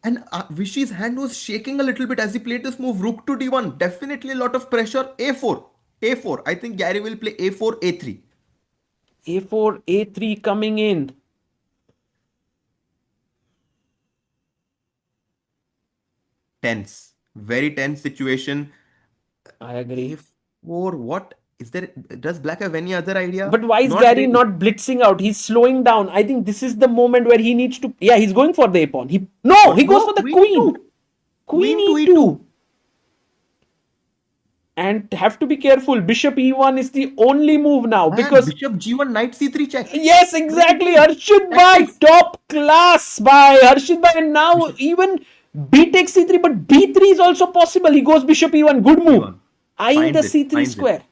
And Vishy's hand was shaking a little bit as he played this move. Rook to d1. Definitely a lot of pressure. A4. A4. I think Garry will play a4, a3. A4, A3 coming in. Tense. Very tense situation. I agree. A4. What? Is there? Does Black have any other idea? But why is Not Garry really. not blitzing out? He's slowing down. I think this is the moment where he needs to. Yeah, he's going for the a pawn. No, he But goes no, for the queen queen. 2. Queen Queen to E2. e2. And have to be careful. Bishop E1 is the only move now Man, because. bishop g1, knight c3 check. Yes, exactly. Crazy. Harshit Bhai, Tactics. top class by Harshit Bhai. And now Bishop even B takes C3, but B3 is also possible. He goes Bishop E1. Good move. g1. Eyeing the Finds it. C3 Finds it. square.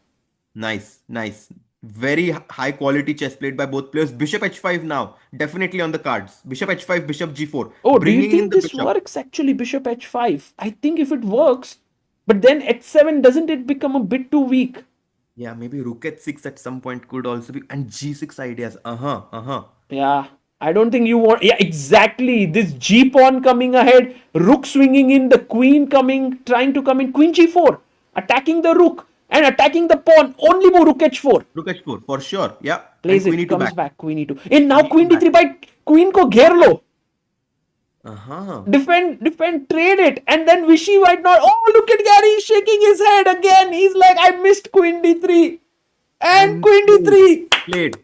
Nice, nice. Very high quality chess played by both players. Bishop h5 now, definitely on the cards. Bishop h5, bishop g4, Oh, do you bringing in think the this bishop. works actually? Bishop H5. I think if it works, but then H7, doesn't it become a bit too weak? Yeah, maybe rook h6 at some point could also be, and g6 ideas. Yeah, I don't think you want. Yeah, exactly. This G pawn coming ahead, rook swinging in, the queen coming, trying to come in. Queen G4, attacking the rook and attacking the pawn. Only move rook H4. Rook h4 for sure. Yeah, and Plays queen it, e2 comes back. back. Queen E2. And now Queen e2 Queen back. D3 by Queen ko gher lo. Uh-huh. Defend, trade it. And then Vishy might not. Oh, look at Garry shaking his head again. He's like, I missed Queen D3. And And Queen played. D3. Played.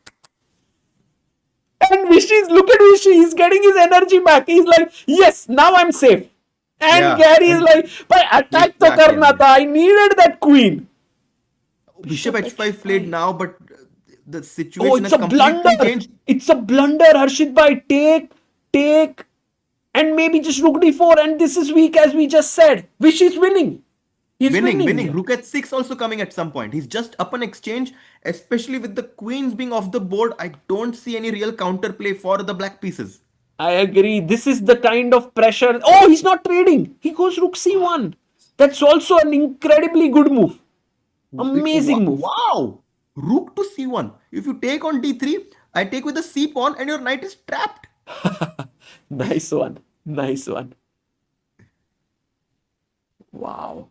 And Vishy's, look at Vishy. He's getting his energy back. He's like, yes, now I'm safe. And Yeah, Garry is and like, but played attack to back karna again. tha. I needed that queen. Bishop Bishop h5 played H5. now, but the Oh, situation it's has a completely blunder. changed. It's a blunder, Harshit Bhai. Take, and maybe just rook d4. And this is weak, as we just said. Vishy's winning. He's winning Winning. here. Rook at 6 also coming at some point. He's just up an exchange, especially with the queens being off the board. I don't see any real counterplay for the black pieces. I agree. This is the kind of pressure. Oh, he's not trading. He goes rook c1. That's also an incredibly good move. Amazing move. Wow! Rook to c1. If you take on d3, I take with the c pawn and your knight is trapped. Nice one. Nice one. Wow.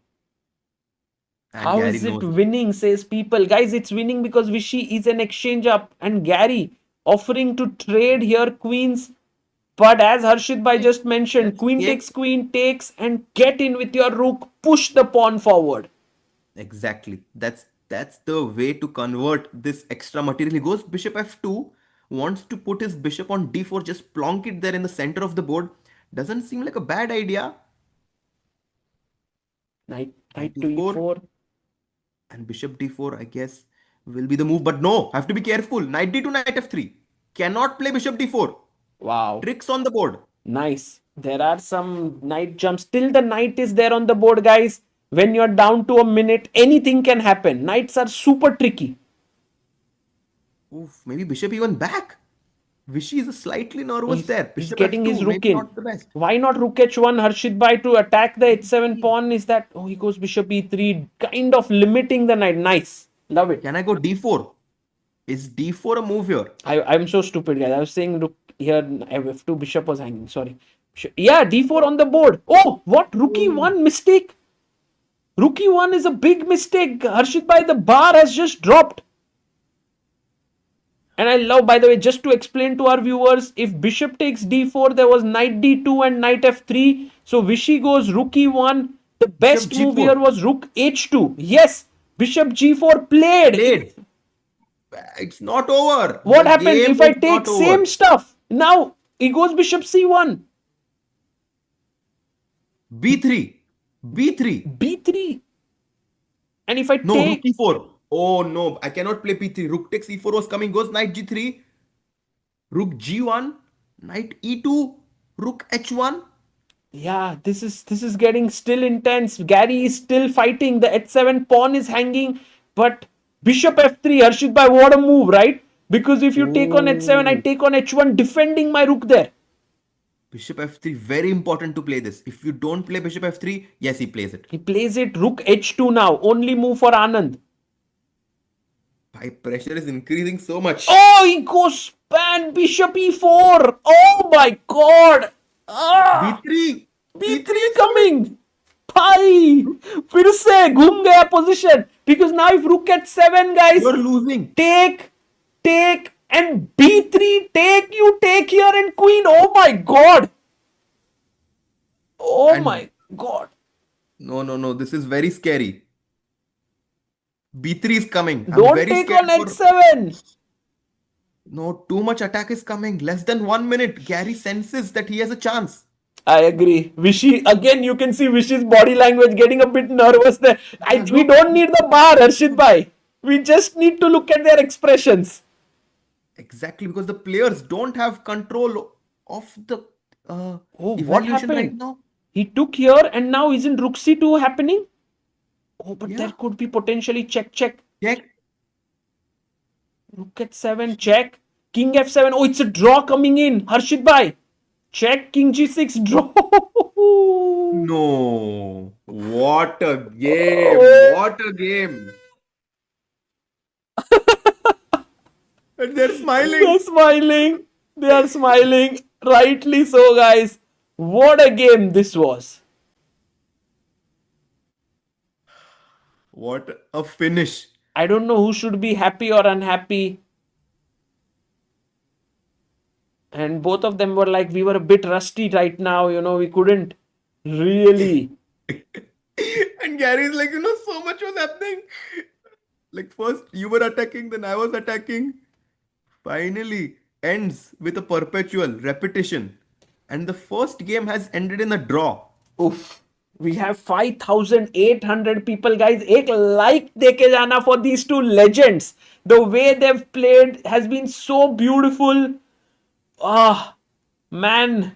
And How Garry is it knows. winning, says people. Guys, it's winning because Vishy is an exchange up and Garry offering to trade here queens. But as Harshit Bhai just mentioned, Let's queen takes take. queen takes and get in with your rook. Push the pawn forward. Exactly. That's the way to convert this extra material. He goes bishop f2, wants to put his bishop on d4, just plonk it there in the center of the board. Doesn't seem like a bad idea. Knight Knight to e4 e4. and bishop d4, I guess, will be the move. But no, have to be careful. Knight d2, knight f3. Cannot play bishop d4. Wow. Tricks on the board. Nice. There are some knight jumps. Still the knight is there on the board, guys. When you're down to a minute, anything can happen. Knights are super tricky. Oof, maybe bishop even back. Vishy is slightly nervous there. He's Bishop getting f2, his rook maybe in. not the best. Why not rook h1, Harshit Bhai, to attack the h7 pawn? Is that, oh, he goes bishop e3, kind of limiting the knight. Nice. Love it. Can I go d4? Is d4 a move here? I'm so stupid, guys. I was saying, look, here, f2 bishop was hanging. Sorry. Yeah, d4 on the board. Oh, what? Rook e1 mistake. Rook e1 is a big mistake. Harshit Bhai, the bar has just dropped. And I love, by the way, just to explain to our viewers, if bishop takes d4, there was knight d2 and knight f3. So Vishy goes rook e1. The Bishop best move g4. here was rook h2. Yes, bishop g4 played. It's not over. What The happens game if I is take not over. same stuff? Now he goes bishop c1. B3. B3. b3. And if I No, rook take, e4. Oh no, I cannot play p3. Rook takes e4 was coming. Goes knight g3. Rook g1. Knight e2. Rook h1. yeah, this is getting still intense. Garry is still fighting. The h7 pawn is hanging, but bishop f3. Harshit Bhai, what a move, right? Because if you take on h7, I Oh. take on h1, defending my rook there. Bishop f3. Very important to play this. If you don't play bishop f3, yes, he plays it. He plays it rook h2 now. Only move for Anand. My pressure is increasing so much. Oh, he goes pan bishop e4. Oh my god. Ah! b3. coming. भाई फिर से घूम गया position, because now if rook at 7 guys, You're losing. take take and b3, take here and queen. Oh my god, oh And my god. no, no, no. This is very scary. B3 is coming. I'm Don't very take scared on for. h7. No, too much attack is coming. Less than 1 minute. Garry senses that he has a chance. I agree. Vishy, again, you can see Vishy's body language getting a bit nervous there. Yeah, We look. don't need the bar, Harshit bhai. We just need to look at their expressions. Exactly, because the players don't have control of the Oh, what evaluation right happened? now. He took here and now isn't rook c2 happening? Oh, but there Yeah. could be potentially check. Check. Rook at 7, check. King f7. Oh, it's a draw coming in. Harshit bhai. Check, king g6, draw. No. What a game. Oh, What a game. And they're they're smiling. smiling. They are smiling. Rightly so, guys. What a game this was. What a finish. I don't know who should be happy or unhappy. And both of them were like, we were a bit rusty right now. We couldn't really. And Gary's like, so much was happening. Like, first you were attacking, then I was attacking. Finally, ends with a perpetual repetition. And the first game has ended in a draw. Oof. We have 5,800 people, guys. Ek like deke jana for these two legends. The way they've played has been so beautiful. Ah, man.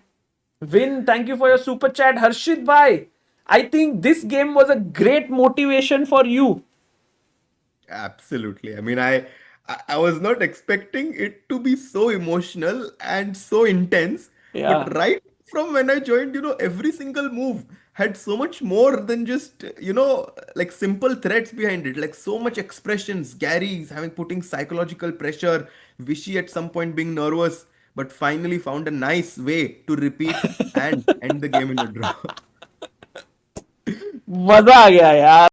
Vin, thank you for your super chat. Harshit bhai, I think this game was a great motivation for you. Absolutely. I mean, I was not expecting it to be so emotional and so intense, Yeah. but right from when I joined, every single move had so much more than just, like simple threats behind it, like so much expressions. Gary's having putting psychological pressure, Vishy at some point being nervous, but finally found a nice way to repeat and end the game in a draw. मजा आ गया यार.